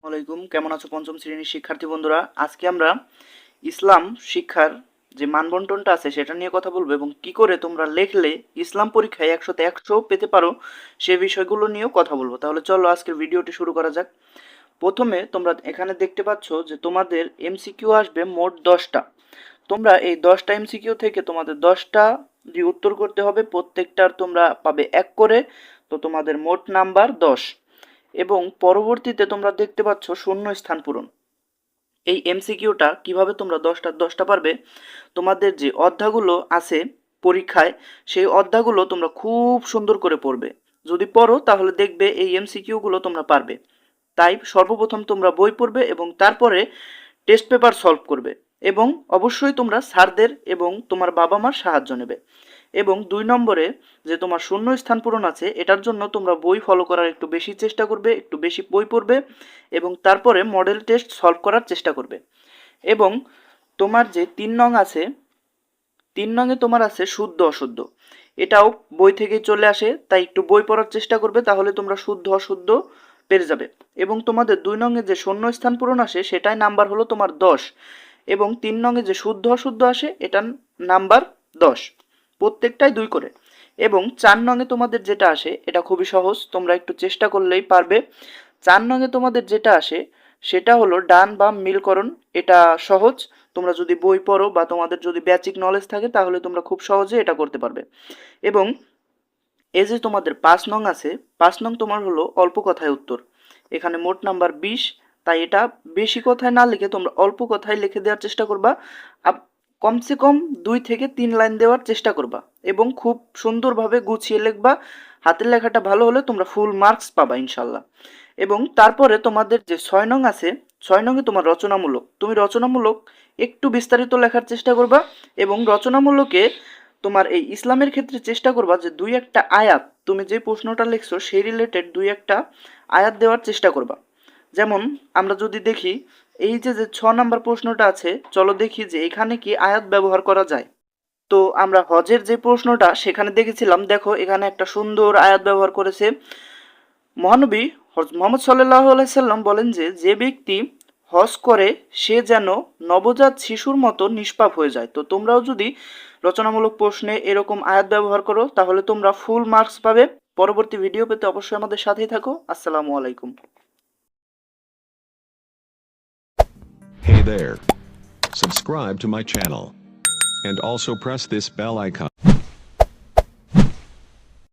আলাইকুম, কেমন আছো পঞ্চম শ্রেণীর শিক্ষার্থী বন্ধুরা? আজকে আমরা ইসলাম শিক্ষার যে মানবন্টনটা আছে সেটা নিয়ে কথা বলবো এবং কি করে তোমরা লিখলে ইসলাম পরীক্ষায় 100তে 100 পেতে পারো সে বিষয়গুলো নিয়েও কথা বলবো। তাহলে চলো আজকের ভিডিওটি শুরু করা যাক। প্রথমে তোমরা এখানে দেখতে পাচ্ছ যে তোমাদের এমসিকিউ আসবে মোট 10টা। তোমরা এই 10টা এমসিকিউ থেকে তোমাদের 10টা দিয়ে উত্তর করতে হবে, প্রত্যেকটার তোমরা পাবে 1 করে, তো তোমাদের মোট নাম্বার 10। এবং পরবর্তীতে তোমরা দেখতে পাচ্ছ শূন্য স্থান পূরণ। এই এমসিকিউটা কিভাবে তোমরা 10টা পারবে, তোমাদের যে অধ্যায়গুলো আছে পরীক্ষায় সেই অধ্যায়গুলো তোমরা খুব সুন্দর করে পড়বে। যদি পড়ো তাহলে দেখবে এই এমসিকিউগুলো তোমরা পারবে। তাই সর্বপ্রথম তোমরা বই পড়বে এবং তারপরে টেস্ট পেপার সলভ করবে এবং অবশ্যই তোমরা স্যারদের এবং তোমার বাবা মার সাহায্য নেবে। এবং 2 নম্বরে যে তোমার শূন্য স্থান পূরণ আছে এটার জন্য তোমরা বই ফলো করার একটু বেশি চেষ্টা করবে, একটু বেশি বই পড়বে এবং তারপরে মডেল টেস্ট সলভ করার চেষ্টা করবে। এবং তোমার যে 3 নং আছে, 3 নংয়ে তোমার আছে শুদ্ধ অশুদ্ধ, এটাও বই থেকে চলে আসে, তাই একটু বই পড়ার চেষ্টা করবে, তাহলে তোমরা শুদ্ধ অশুদ্ধ পেরে যাবে। এবং তোমাদের 2 নংয়ে যে শূন্য স্থান পূরণ আসে সেটাই নাম্বার হলো তোমার 10 এবং 3 নংয়ে যে শুদ্ধ অশুদ্ধ আসে এটার নাম্বার 10, প্রত্যেকটাই 2 করে। এবং 4 নংয়ে তোমাদের যেটা আসে এটা খুবই সহজ, তোমরা একটু চেষ্টা করলেই পারবে। 4 নংয়ে তোমাদের যেটা আসে সেটা হলো ডান বাম মিলকরণ, এটা সহজ, তোমরা যদি বই পড়ো বা তোমাদের যদি বেসিক নলেজ থাকে তাহলে তোমরা খুব সহজে এটা করতে পারবে। এবং এই যে তোমাদের 5 নং আছে, 5 নং তোমার হলো অল্প কথায় উত্তর, এখানে মোট নাম্বার 20, তাই এটা বেশি কথায় না লিখে তোমরা অল্প কথায় লিখে দেওয়ার চেষ্টা করবা। কমসে কম 2 থেকে 3 লাইন দেওয়ার চেষ্টা করবা এবং খুব সুন্দরভাবে গুছিয়ে লিখবা। হাতের লেখাটা ভালো হলে তোমরা ফুল মার্কস পাবা ইনশাল্লাহ। এবং তারপরে তোমাদের যে 6 নং আছে, 6 নংয়ে তোমার রচনামূলক, তুমি রচনামূলক একটু বিস্তারিত লেখার চেষ্টা করবা এবং রচনামূলকে তোমার এই ইসলামের ক্ষেত্রে চেষ্টা করবা যে 2-1টা আয়াত, তুমি যে প্রশ্নটা লিখছো সেই রিলেটেড 2-1টা আয়াত দেওয়ার চেষ্টা করবা। যেমন আমরা যদি দেখি এই যে 6 নাম্বার প্রশ্নটা আছে, চলো দেখি যে এখানে কি আয়াত ব্যবহার করা যায়। তো আমরা হজের যে প্রশ্নটা সেখানে দেখেছিলাম, দেখো এখানে একটা সুন্দর আয়াত ব্যবহার করেছে মহানবী মোহাম্মদ সাল্লাল্লাহু আলাইহি সাল্লাম, বলেন যে যে ব্যক্তি হজ করে সে যেন নবজাত শিশুর মতো নিষ্পাপ হয়ে যায়। তো তোমরাও যদি রচনামূলক প্রশ্নে এরকম আয়াত ব্যবহার করো তাহলে তোমরা ফুল মার্কস পাবে। পরবর্তী ভিডিও পেতে অবশ্যই আমাদের সাথেই থাকো। আসসালামু আলাইকুম। Hey there. Subscribe to my channel. And also press this bell icon.